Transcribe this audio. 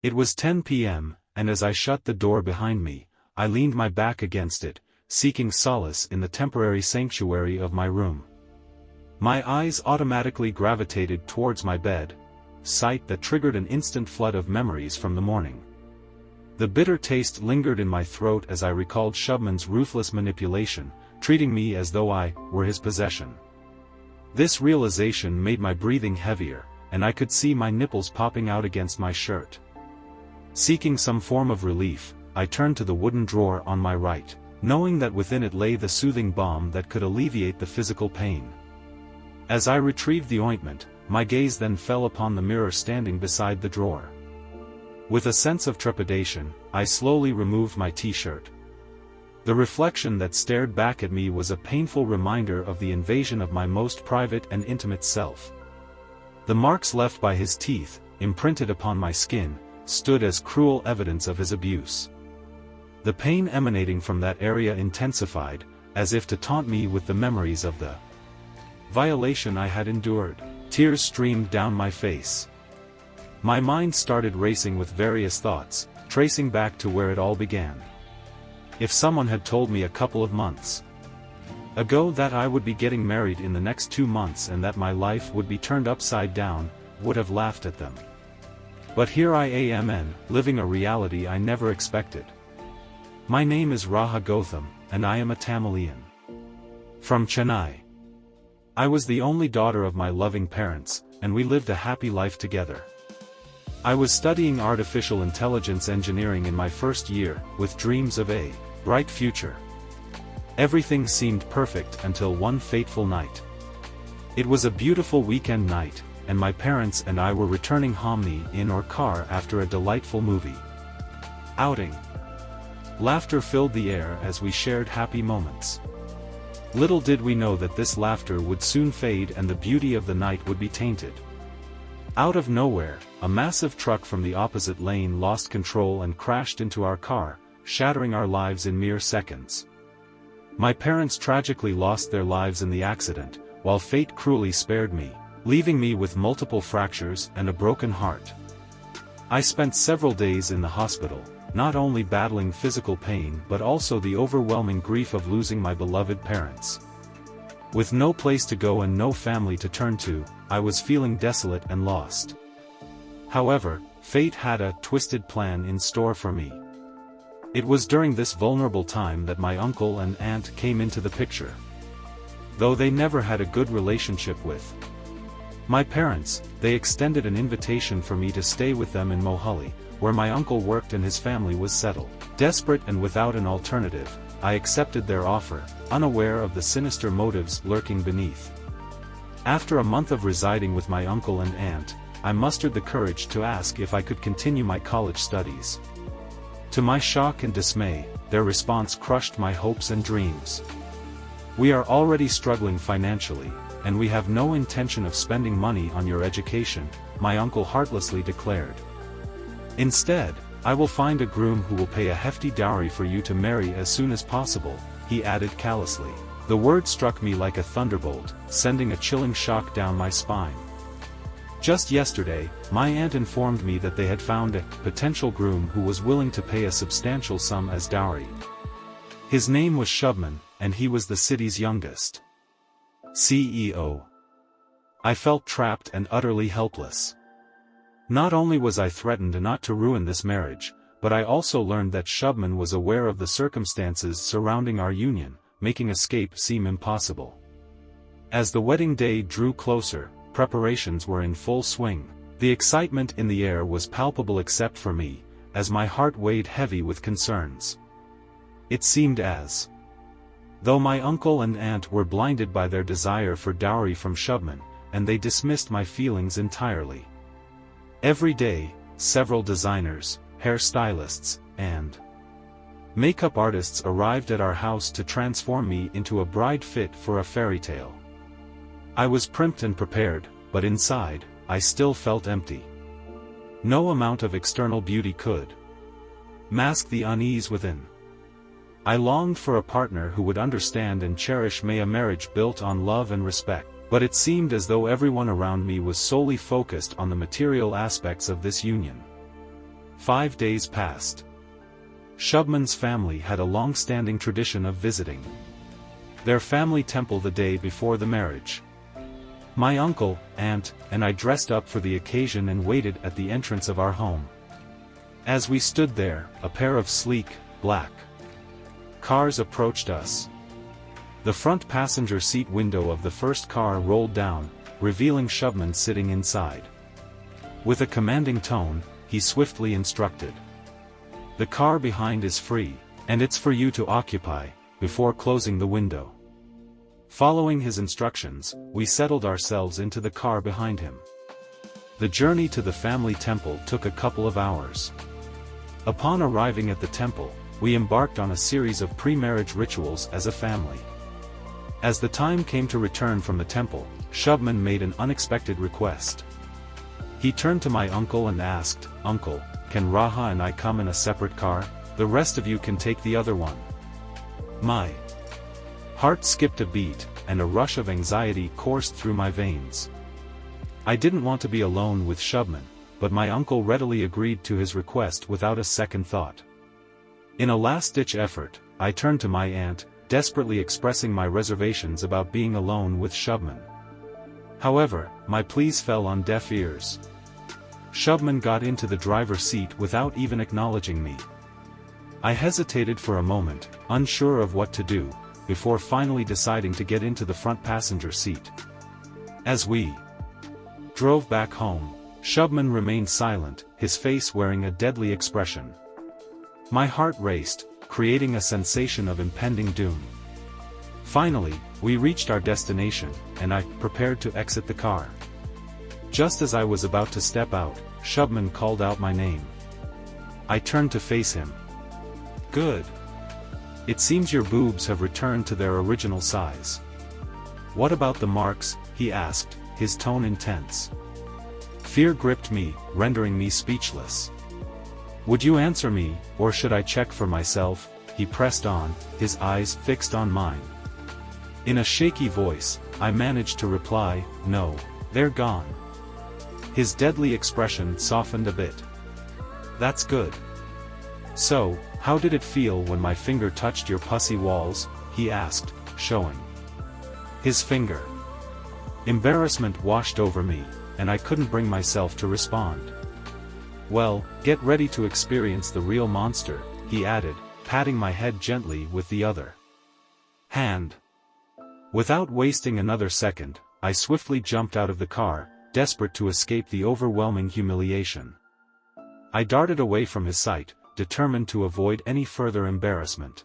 It was 10 p.m., and as I shut the door behind me, I leaned my back against it, seeking solace in the temporary sanctuary of my room. My eyes automatically gravitated towards my bed, sight that triggered an instant flood of memories from the morning. The bitter taste lingered in my throat as I recalled Shubman's ruthless manipulation, treating me as though I were his possession. This realization made my breathing heavier, and I could see my nipples popping out against my shirt. Seeking some form of relief, I turned to the wooden drawer on my right, knowing that within it lay the soothing balm that could alleviate the physical pain. As I retrieved the ointment, my gaze then fell upon the mirror standing beside the drawer. With a sense of trepidation, I slowly removed my t-shirt. The reflection that stared back at me was a painful reminder of the invasion of my most private and intimate self. The marks left by his teeth, imprinted upon my skin, stood as cruel evidence of his abuse. The pain emanating from that area intensified, as if to taunt me with the memories of the violation I had endured. Tears streamed down my face. My mind started racing with various thoughts, tracing back to where it all began. If someone had told me a couple of months ago that I would be getting married in the next 2 months and that my life would be turned upside down, would have laughed at them. But here I am, living a reality I never expected. My name is Raha Gautam, and I am a Tamilian. From Chennai. I was the only daughter of my loving parents, and we lived a happy life together. I was studying artificial intelligence engineering in my first year, with dreams of a bright future. Everything seemed perfect until one fateful night. It was a beautiful weekend night, and my parents and I were returning home in our car after a delightful movie outing. Laughter filled the air as we shared happy moments. Little did we know that this laughter would soon fade and the beauty of the night would be tainted. Out of nowhere, a massive truck from the opposite lane lost control and crashed into our car, shattering our lives in mere seconds. My parents tragically lost their lives in the accident, while fate cruelly spared me, leaving me with multiple fractures and a broken heart. I spent several days in the hospital, not only battling physical pain but also the overwhelming grief of losing my beloved parents. With no place to go and no family to turn to, I was feeling desolate and lost. However, fate had a twisted plan in store for me. It was during this vulnerable time that my uncle and aunt came into the picture. Though they never had a good relationship with my parents, they extended an invitation for me to stay with them in Mohali, where my uncle worked and his family was settled. Desperate and without an alternative, I accepted their offer, unaware of the sinister motives lurking beneath. After a month of residing with my uncle and aunt, I mustered the courage to ask if I could continue my college studies. To my shock and dismay, their response crushed my hopes and dreams. "We are already struggling financially, and we have no intention of spending money on your education," my uncle heartlessly declared. "Instead, I will find a groom who will pay a hefty dowry for you to marry as soon as possible," he added callously. The word struck me like a thunderbolt, sending a chilling shock down my spine. Just yesterday, my aunt informed me that they had found a potential groom who was willing to pay a substantial sum as dowry. His name was Shubman, and he was the city's youngest CEO. I felt trapped and utterly helpless. Not only was I threatened not to ruin this marriage, but I also learned that Shubman was aware of the circumstances surrounding our union, making escape seem impossible. As the wedding day drew closer, preparations were in full swing. The excitement in the air was palpable except for me, as my heart weighed heavy with concerns. It seemed as though my uncle and aunt were blinded by their desire for dowry from Shubman, and they dismissed my feelings entirely. Every day, several designers, hairstylists, and makeup artists arrived at our house to transform me into a bride fit for a fairy tale. I was primed and prepared, but inside, I still felt empty. No amount of external beauty could mask the unease within. I longed for a partner who would understand and cherish a marriage built on love and respect, but it seemed as though everyone around me was solely focused on the material aspects of this union. 5 days passed. Shubman's family had a long-standing tradition of visiting their family temple the day before the marriage. My uncle, aunt, and I dressed up for the occasion and waited at the entrance of our home. As we stood there, a pair of sleek, black cars approached us. The front passenger seat window of the first car rolled down, revealing Shubman sitting inside. With a commanding tone, he swiftly instructed, "The car behind is free, and it's for you to occupy," before closing the window. Following his instructions, we settled ourselves into the car behind him. The journey to the family temple took a couple of hours. Upon arriving at the temple, we embarked on a series of pre-marriage rituals as a family. As the time came to return from the temple, Shubman made an unexpected request. He turned to my uncle and asked, "Uncle, can Raha and I come in a separate car? The rest of you can take the other one." My heart skipped a beat, and a rush of anxiety coursed through my veins. I didn't want to be alone with Shubman, but my uncle readily agreed to his request without a second thought. In a last-ditch effort, I turned to my aunt, desperately expressing my reservations about being alone with Shubman. However, my pleas fell on deaf ears. Shubman got into the driver's seat without even acknowledging me. I hesitated for a moment, unsure of what to do, before finally deciding to get into the front passenger seat. As we drove back home, Shubman remained silent, his face wearing a deadly expression. My heart raced, creating a sensation of impending doom. Finally, we reached our destination, and I prepared to exit the car. Just as I was about to step out, Shubman called out my name. I turned to face him. "Good. It seems your boobs have returned to their original size." "What about the marks?" he asked, his tone intense. Fear gripped me, rendering me speechless. "Would you answer me, or should I check for myself?" he pressed on, his eyes fixed on mine. In a shaky voice, I managed to reply, "No, they're gone." His deadly expression softened a bit. "That's good. So, how did it feel when my finger touched your pussy walls?" he asked, showing his finger. Embarrassment washed over me, and I couldn't bring myself to respond. "Well, get ready to experience the real monster," he added, patting my head gently with the other hand. Without wasting another second, I swiftly jumped out of the car, desperate to escape the overwhelming humiliation. I darted away from his sight, determined to avoid any further embarrassment.